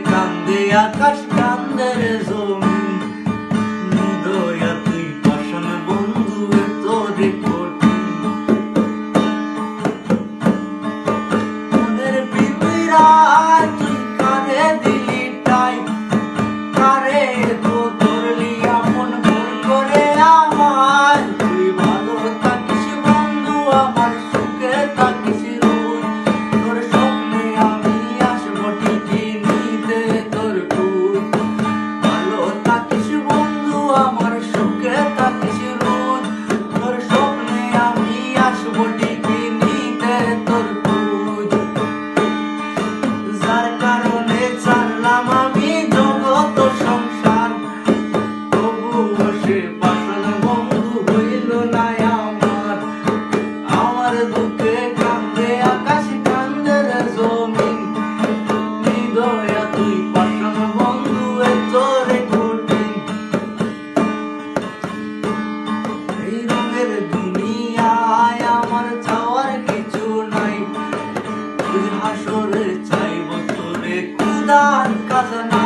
কান্দে আকাশ কান্দে রে জমিন নিদয়া তুই পাষাণ বন্ধু তোরে কঠিন মনের বিবিরায় তুই কাঁধে দিলি টাই কারে তো ধরলি আপন ভুল করে আমার তুই ভালো থাকিস বন্ধু আমার সুখে থাকিস রোজ তোর স্বপ্নে আমি আসবো ঠিকই নিতে তোর খোঁজ ভালো থাকিস বন্ধু আমার সুখে থাকিস রোজ তোর স্বপ্নে আমি আসবো ঠিকই নিতে তোর খোঁজ যার কারণে ছাড়লাম আমি জগৎ সংসার তবুও সে পাষাণ বন্ধু হইল না আমার দুঃখে কান্দে আকাশ কান্দে রে জমিন নিদয়া তুই পাষাণ বন্ধু তোরে কঠিন এই রঙের দুনিয়ায় আমার চাওয়ার কিছু নাই তুই হাসরে চাইব তোরে খুদার খাজানা